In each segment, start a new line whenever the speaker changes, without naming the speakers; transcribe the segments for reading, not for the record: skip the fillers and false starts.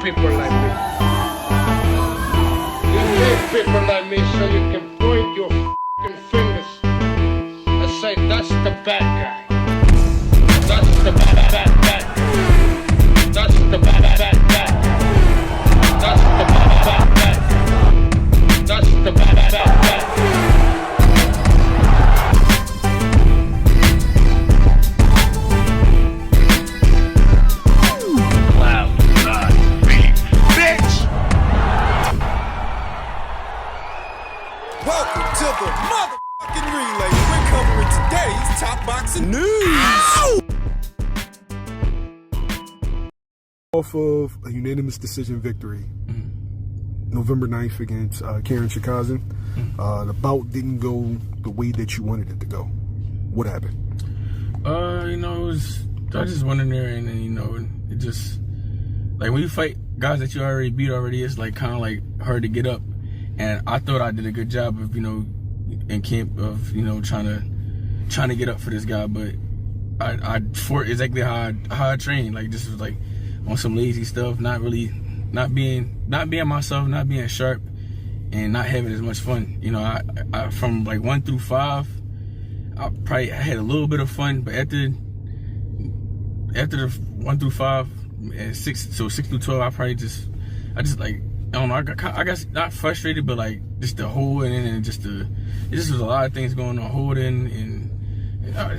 people like me. You need people like me so you can point your f***ing fingers and say, that's the bad guy. That's the bad guy. That's the bad guy. That's the bad guy. That's the bad guy.
Welcome to the motherfucking relay. We're covering today's top boxing news.
Off of a unanimous decision victory, November 9th against Karen Chukhadzian. The bout didn't go the way that you wanted it to go. What happened?
It was, I just went in there and then, it just, like when you fight guys that you already beat already, it's like kind of like hard to get up. And I thought I did a good job of, in camp of, trying to get up for this guy, but I for exactly how I trained, like just was like on some lazy stuff, not being myself, not being sharp, and not having as much fun. I from like 1 through 5, I probably had a little bit of fun, but after the 1 through 5 and 6 through 12, I just like, I don't know, I guess not frustrated, but like just the holding and it just was a lot of things going on, holding and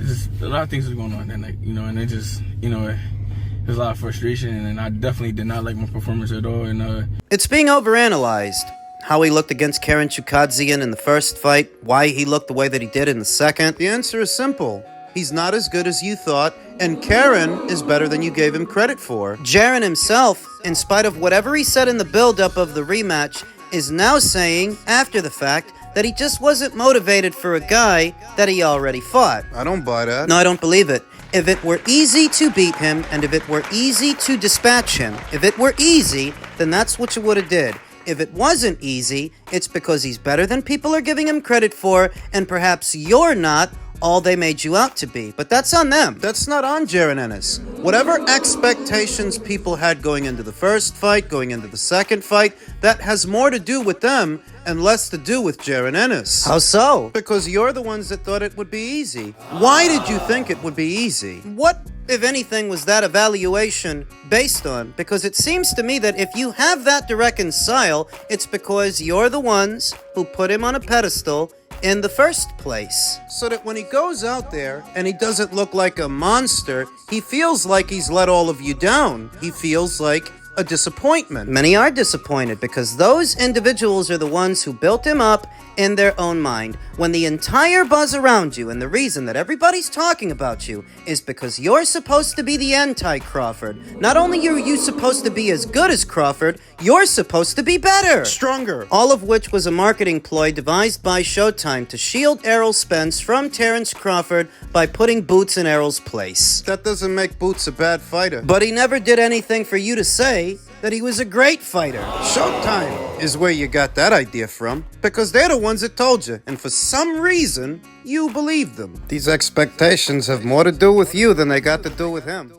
just a lot of things was going on, and like and it just there's a lot of frustration, and I definitely did not like my performance at all. And
it's being overanalyzed. How he looked against Karen Chukhadzian in the first fight, why he looked the way that he did in the second. The answer is simple. He's not as good as you thought, and Karen is better than you gave him credit for. Jaron himself, in spite of whatever he said in the build-up of the rematch, is now saying, after the fact, that he just wasn't motivated for a guy that he already fought. I don't buy that. No, I don't believe it. If it were easy to beat him, and if it were easy to dispatch him, if it were easy, then that's what you would have did. If it wasn't easy, it's because he's better than people are giving him credit for, and perhaps you're not all they made you out to be. But that's on them. That's not on Jaron Ennis. Whatever expectations people had going into the first fight, going into the second fight, that has more to do with them and less to do with Jaron Ennis. How so? Because you're the ones that thought it would be easy. Why did you think it would be easy? What, if anything, was that evaluation based on? Because it seems to me that if you have that to reconcile, it's because you're the ones who put him on a pedestal in the first place. So that when he goes out there and he doesn't look like a monster, he feels like he's let all of you down. He feels like a disappointment. Many are disappointed because those individuals are the ones who built him up in their own mind. When the entire buzz around you and the reason that everybody's talking about you is because you're supposed to be the anti-Crawford. Not only are you supposed to be as good as Crawford, you're supposed to be better. Stronger. All of which was a marketing ploy devised by Showtime to shield Errol Spence from Terrence Crawford by putting Boots in Errol's place. That doesn't make Boots a bad fighter. But he never did anything for you to say that he was a great fighter. Showtime is where you got that idea from, because they're the ones that told you, and for some reason, you believed them. These expectations have more to do with you than they got to do with him.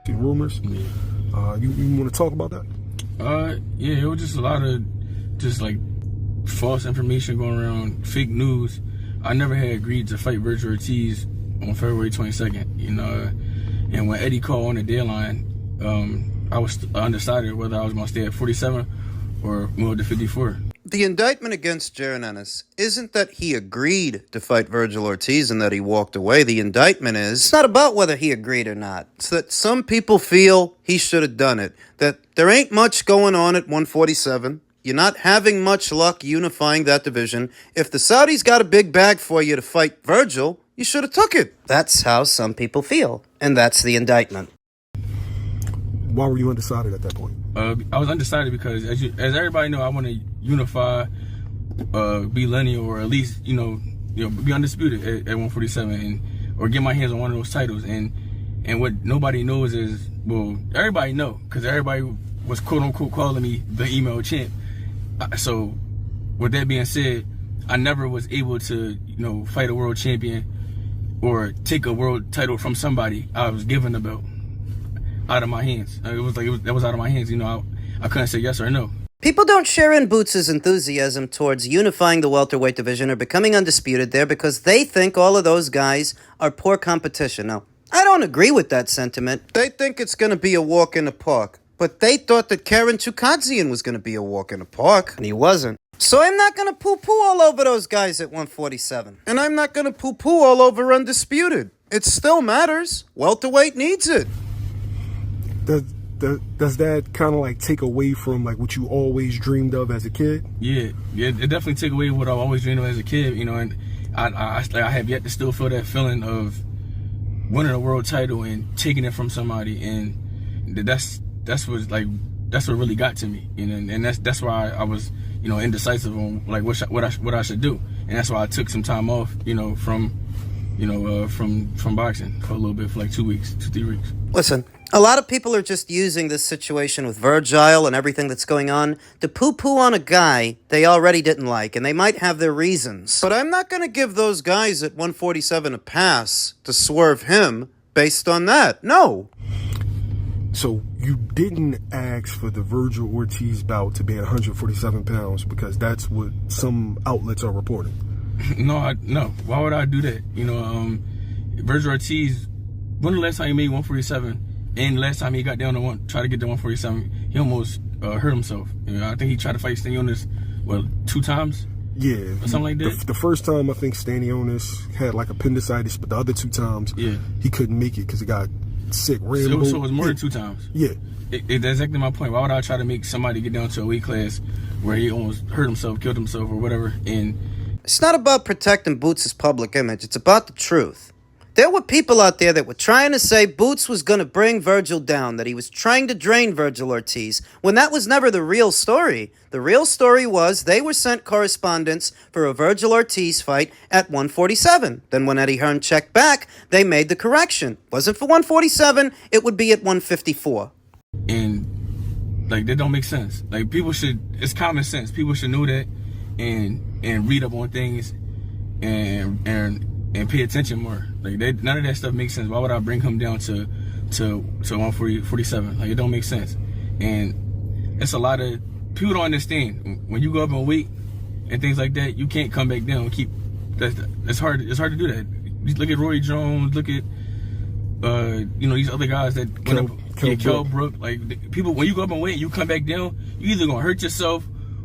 Rumors? You want to talk about that?
Yeah, it was just a lot of just like false information going around, fake news. I never had agreed to fight Virgil Ortiz on February 22nd, and when Eddie called on the deadline, I was undecided whether I was going to stay at 47 or move to 54.
The indictment against Jaron Ennis isn't that he agreed to fight Virgil Ortiz and that he walked away. The indictment is, it's not about whether he agreed or not. It's that some people feel he should have done it. That there ain't much going on at 147. You're not having much luck unifying that division. If the Saudis got a big bag for you to fight Virgil, you should have took it. That's how some people feel, and that's the indictment.
Why were you undecided at that point?
I was undecided because, as everybody know, I want to unify, be lineal, or at least be undisputed at 147, or get my hands on one of those titles. And what nobody knows is, well, everybody know, because everybody was quote unquote calling me the email champ. So, with that being said, I never was able to fight a world champion or take a world title from somebody I was given the belt out of my hands. That was out of my hands. I I couldn't say yes or no.
People don't share in Boots' enthusiasm towards unifying the welterweight division or becoming undisputed there because they think all of those guys are poor competition. Now, I don't agree with that sentiment. They think it's going to be a walk in the park. But they thought that Karen Chukhadzian was going to be a walk in the park, and he wasn't. So I'm not going to poo-poo all over those guys at 147. And I'm not going to poo-poo all over Undisputed. It still matters. Welterweight needs it.
Does that kind of like take away from like what you always dreamed of as a kid?
Yeah, it definitely took away what I always dreamed of as a kid, you know, and I have yet to still feel that feeling of winning a world title and taking it from somebody, and that's what really got to me, you know, and that's why I was, you know, indecisive on like what I should do, and that's why I took some time off, you know, from boxing for a little bit, for like 3 weeks.
Listen, a lot of people are just using this situation with Virgil and everything that's going on to poo-poo on a guy they already didn't like, and they might have their reasons. But I'm not going to give those guys at 147 a pass to swerve him based on that. No.
So you didn't ask for the Virgil Ortiz bout to be at 147 pounds because that's what some outlets are reporting.
No. Why would I do that? You know, Virgil Ortiz, when the last time he made 147? And last time he got down to try to get to 147, he almost hurt himself. You know, I think he tried to fight Stanionis, 2 times?
Yeah.
Or something like that?
The first time, I think Stanionis had like appendicitis, but the other 2 times, he couldn't make it because he got sick.
So it was more than 2 times?
Yeah.
That's exactly my point. Why would I try to make somebody get down to a weight class where he almost hurt himself, killed himself, or whatever? And
it's not about protecting Boots' public image. It's about the truth. There were people out there that were trying to say Boots was going to bring Virgil down, that he was trying to drain Virgil Ortiz, when that was never the real story. The real story was they were sent correspondence for a Virgil Ortiz fight at 147. Then when Eddie Hearn checked back, they made the correction. Wasn't for 147, it would be at 154.
And, like, that don't make sense. Like, it's common sense. People should know that and read up on things and pay attention more. Like, none of that stuff makes sense. Why would I bring him down to 147? Like, it don't make sense. And it's a lot of people don't understand. When you go up in weight and things like that, you can't come back down. It's hard to do that. You look at Roy Jones. Look at these other guys that went up. Kell Brook. Like, people, when you go up in weight and you come back down, you either gonna hurt yourself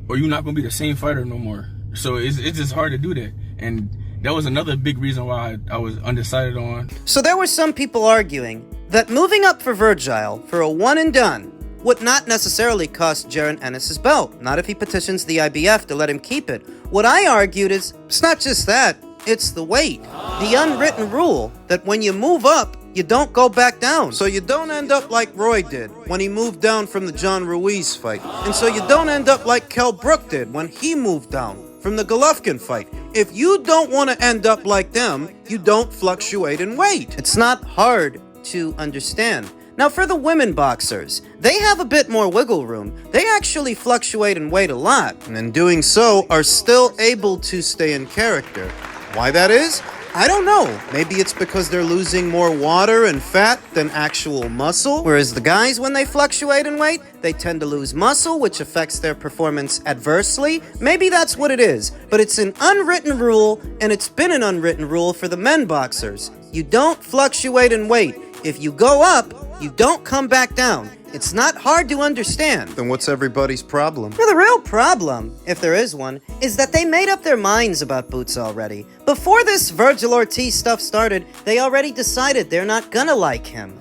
or you're not gonna be the same fighter no more. So it's just hard to do that. And that was another big reason why I was undecided on.
So there were some people arguing that moving up for Virgil for a one and done would not necessarily cost Jaron Ennis his belt, not if he petitions the IBF to let him keep it. What I argued is, it's not just that, it's the weight. The unwritten rule that when you move up, you don't go back down. So you don't end up like Roy did when he moved down from the John Ruiz fight. And so you don't end up like Kell Brook did when he moved down from the Golovkin fight. If you don't want to end up like them, you don't fluctuate in weight. It's not hard to understand. Now for the women boxers, they have a bit more wiggle room. They actually fluctuate in weight a lot, and in doing so are still able to stay in character. Why that is? I don't know. Maybe it's because they're losing more water and fat than actual muscle. Whereas the guys, when they fluctuate in weight, they tend to lose muscle, which affects their performance adversely. Maybe that's what it is. But it's an unwritten rule, and it's been an unwritten rule for the men boxers. You don't fluctuate in weight. If you go up, you don't come back down. It's not hard to understand. Then what's everybody's problem? Well, the real problem, if there is one, is that they made up their minds about Boots already. Before this Virgil Ortiz stuff started, they already decided they're not gonna like him.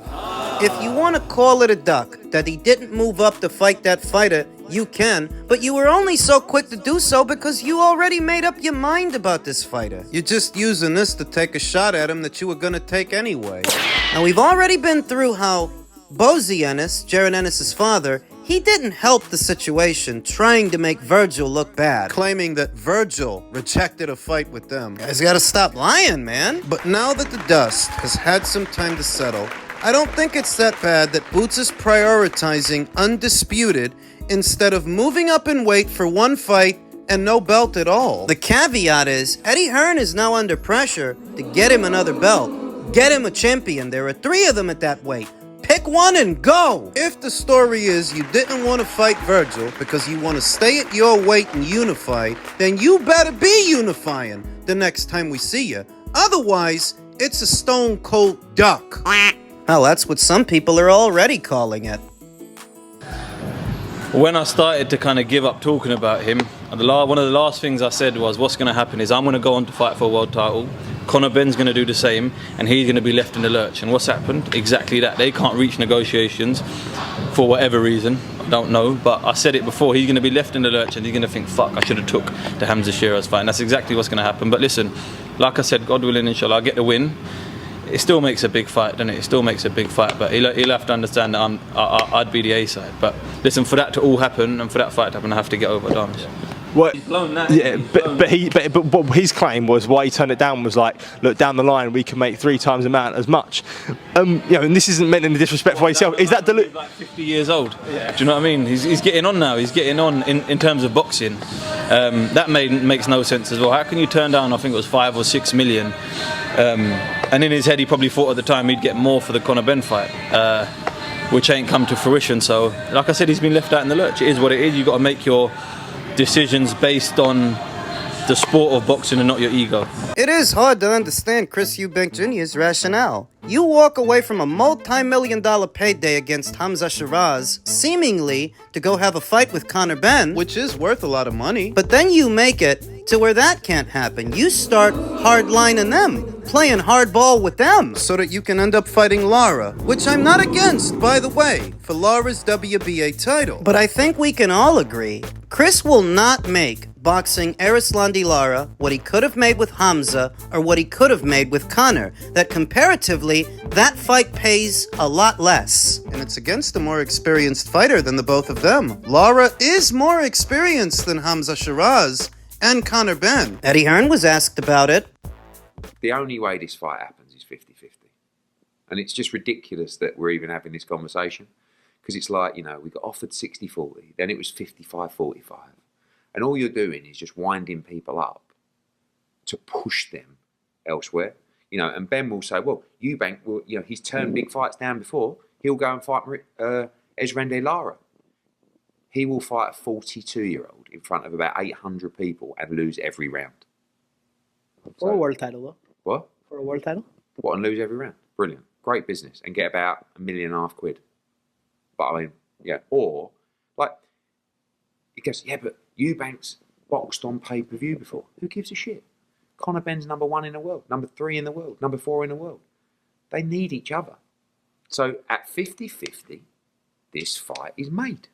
If you want to call it a duck that he didn't move up to fight that fighter, you can, but you were only so quick to do so because you already made up your mind about this fighter. You're just using this to take a shot at him that you were gonna take anyway. Now, we've already been through how Bozy Ennis, Jaron Ennis' father, he didn't help the situation trying to make Virgil look bad, claiming that Virgil rejected a fight with them. You guys gotta stop lying, man. But now that the dust has had some time to settle, I don't think it's that bad that Boots is prioritizing Undisputed instead of moving up in weight for one fight and no belt at all. The caveat is, Eddie Hearn is now under pressure to get him another belt, get him a champion. There are 3 of them at that weight. Pick Pick one and go! If the story is you didn't want to fight Virgil because you want to stay at your weight and unify, then you better be unifying the next time we see you. Otherwise, it's a stone cold duck. Well, that's what some people are already calling it.
When I started to kind of give up talking about him, one of the last things I said was, what's going to happen is I'm going to go on to fight for a world title. Conor Benn's going to do the same, and he's going to be left in the lurch. And what's happened? Exactly that. They can't reach negotiations for whatever reason. I don't know, but I said it before. He's going to be left in the lurch, and he's going to think, fuck, I should have took the Hamza Sheeraz fight. And that's exactly what's going to happen. But listen, like I said, God willing, inshallah, I'll get the win. It still makes a big fight, doesn't it? It still makes a big fight, but he'll have to understand that I'd be the A side. But listen, for that to all happen and for that fight to happen, I have to get over Damas.
What?
He's blown that.
Yeah, but his claim was why he turned it down was like, look, down the line we can make 3 times the amount as much. And this isn't meant in a disrespectful way himself. Is that
He's like 50 years old? Yeah. Do you know what I mean? He's getting on now. He's getting on in terms of boxing. That makes no sense as well. How can you turn down? I think it was 5 or 6 million. And in his head, he probably thought at the time he'd get more for the Conor Benn fight, which ain't come to fruition. So, like I said, he's been left out in the lurch. It is what it is. You've got to make your decisions based on the sport of boxing and not your ego.
It is hard to understand Chris Eubank Jr.'s rationale. You walk away from a multi-million-dollar payday against Hamza Sheeraz, seemingly to go have a fight with Conor Benn, which is worth a lot of money, but then you make it to where that can't happen. You start hardlining them, playing hardball with them, so that you can end up fighting Lara, which I'm not against, by the way, for Lara's WBA title. But I think we can all agree, Chris will not make boxing Erislandy Lara what he could have made with Hamza or what he could have made with Conor. That comparatively, that fight pays a lot less. And it's against a more experienced fighter than the both of them. Lara is more experienced than Hamza Sheeraz and Conor Benn. Eddie Hearn was asked about it.
The only way this fight happens is 50-50. And it's just ridiculous that we're even having this conversation. Because it's like, we got offered 60-40, then it was 55-45. And all you're doing is just winding people up to push them elsewhere. And Ben will say, well, Eubank, he's turned big fights down before. He'll go and fight Erislandy Lara. He will fight a 42-year-old in front of about 800 people and lose every round.
For a world title, though.
What?
For a world title?
What, and lose every round? Brilliant. Great business. And get about £1.5 million. But I mean, yeah. Or, he goes, yeah, but Eubank's boxed on pay-per-view before. Who gives a shit? Conor Benn's number 1 in the world, number 3 in the world, number 4 in the world. They need each other. So at 50-50, this fight is made.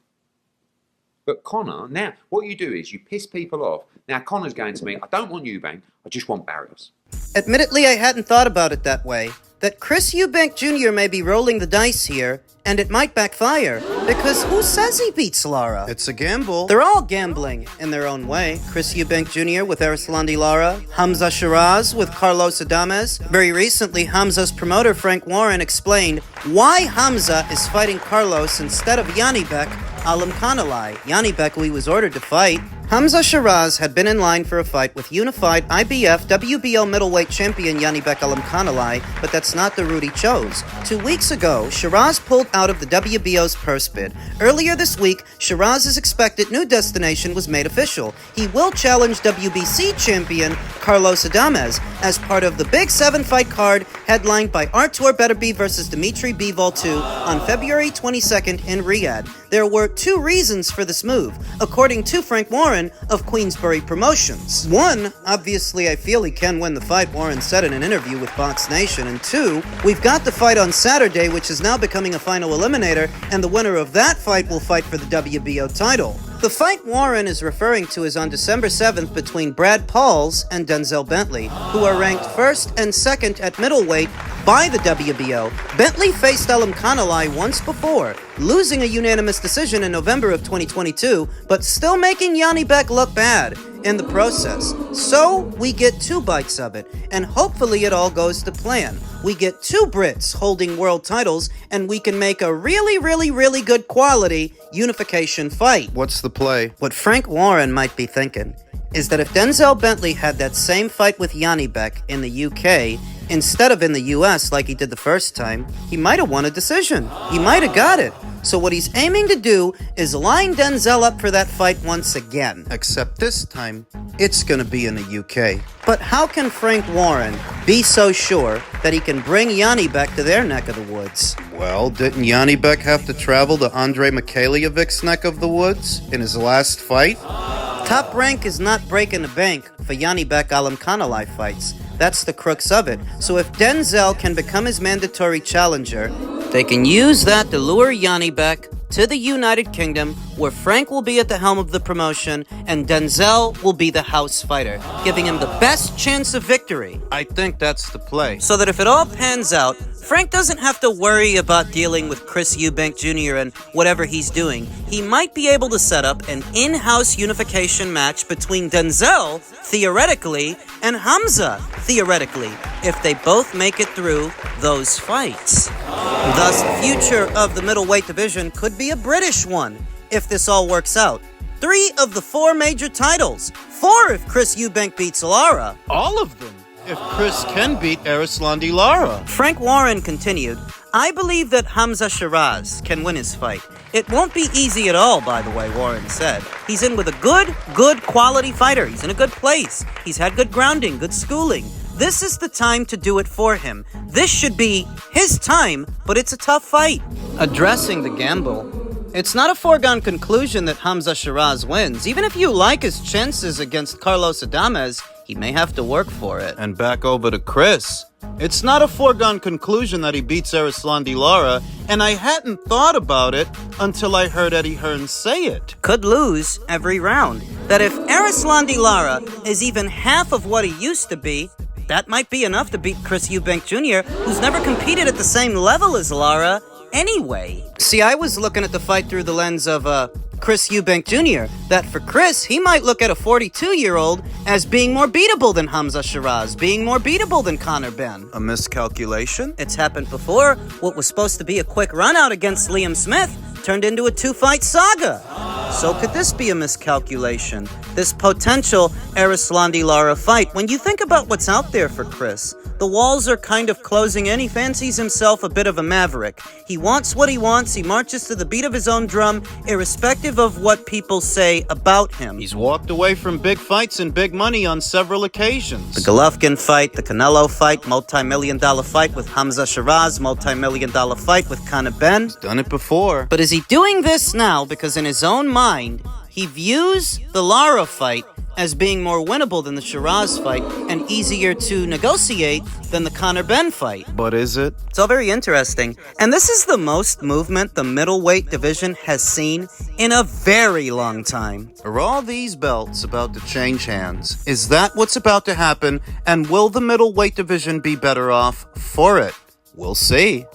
But Conor, now, what you do is you piss people off. Now, Conor's going to me, I don't want Eubank, I just want Barrios.
Admittedly, I hadn't thought about it that way. That Chris Eubank Jr. may be rolling the dice here, and it might backfire. Because who says he beats Lara? It's a gamble. They're all gambling in their own way. Chris Eubank Jr. with Erislandy Lara, Hamza Sheeraz with Carlos Adames. Very recently, Hamza's promoter Frank Warren explained why Hamza is fighting Carlos instead of Yanibek Alimkhanalai. Yanibek, who he was ordered to fight. Hamza Sheeraz had been in line for a fight with unified IBF WBO middleweight champion Yanibek Alimkhanalai, but that's not the route he chose. 2 weeks ago, Sheeraz pulled out of the WBO's purse bid. Earlier this week, Sheeraz's expected new destination was made official. He will challenge WBC champion Carlos Adames as part of the Big 7 fight card headlined by Artur Beterbiev versus Dimitri Bivol 2 on February 22nd in Riyadh. There were 2 reasons for this move, according to Frank Warren of Queensbury Promotions. 1, obviously I feel he can win the fight, Warren said in an interview with Box Nation, and 2, we've got the fight on Saturday, which is now becoming a final eliminator, and the winner of that fight will fight for the WBO title. The fight Warren is referring to is on December 7th between Brad Pauls and Denzel Bentley, who are ranked 1st and 2nd at middleweight by the WBO. Bentley faced Alimkhanalai once before, losing a unanimous decision in November of 2022, but still making Yanibek look bad in the process. So we get 2 bites of it, and hopefully it all goes to plan. We get 2 Brits holding world titles, and we can make a really good quality unification fight. What's the play? What Frank Warren might be thinking is that if Denzel Bentley had that same fight with Eubank in the UK, instead of in the US like he did the first time, he might have won a decision. He might have got it. So what he's aiming to do is line Denzel up for that fight once again. Except this time, it's gonna be in the UK. But how can Frank Warren be so sure that he can bring Eubank to their neck of the woods? Well, didn't Eubank have to travel to Andre Mikhailovic's neck of the woods in his last fight? Top Rank is not breaking the bank for Eubank Alimkhanali fights. That's the crux of it. So if Denzel can become his mandatory challenger, they can use that to lure Eubank to the United Kingdom, where Frank will be at the helm of the promotion and Denzel will be the house fighter, giving him the best chance of victory. I think that's the play. So that if it all pans out, Frank doesn't have to worry about dealing with Chris Eubank Jr. and whatever he's doing. He might be able to set up an in-house unification match between Denzel, theoretically, and Hamza, theoretically, if they both make it through those fights. Thus, the future of the middleweight division could be a British one, if this all works out. 3 of the 4 major titles. 4 if Chris Eubank beats Lara. All of them if Chris can beat Arislandi Lara. Frank Warren continued, I believe that Hamza Sheeraz can win his fight. It won't be easy at all, by the way, Warren said. He's in with a good quality fighter. He's in a good place. He's had good grounding, good schooling. This is the time to do it for him. This should be his time, but it's a tough fight. Addressing the gamble, it's not a foregone conclusion that Hamza Sheeraz wins. Even if you like his chances against Carlos Adames, he may have to work for it. And back over to Chris. It's not a foregone conclusion that he beats Arislandi Lara, and I hadn't thought about it until I heard Eddie Hearn say it. Could lose every round. That if Arislandi Lara is even half of what he used to be, that might be enough to beat Chris Eubank Jr., who's never competed at the same level as Lara anyway. See, I was looking at the fight through the lens of Chris Eubank Jr., that for Chris, he might look at a 42-year-old as being more beatable than Hamza Sheeraz, being more beatable than Conor Benn. A miscalculation? It's happened before. What was supposed to be a quick run-out against Liam Smith turned into a 2-fight saga. So could this be a miscalculation? This potential Arislandi Lara fight? When you think about what's out there for Chris, the walls are kind of closing in. He fancies himself a bit of a maverick. He wants what he wants. He marches to the beat of his own drum, irrespective of what people say about him. He's walked away from big fights and big money on several occasions. The Golovkin fight, the Canelo fight, multi-million-dollar fight with Hamza Sheeraz, multi-million-dollar fight with Conor Benn. He's done it before. But is he doing this now because in his own mind, he views the Lara fight as being more winnable than the Sheeraz fight and easier to negotiate than the Conor Benn fight? But is it? It's all very interesting. And this is the most movement the middleweight division has seen in a very long time. Are all these belts about to change hands? Is that what's about to happen? And will the middleweight division be better off for it? We'll see.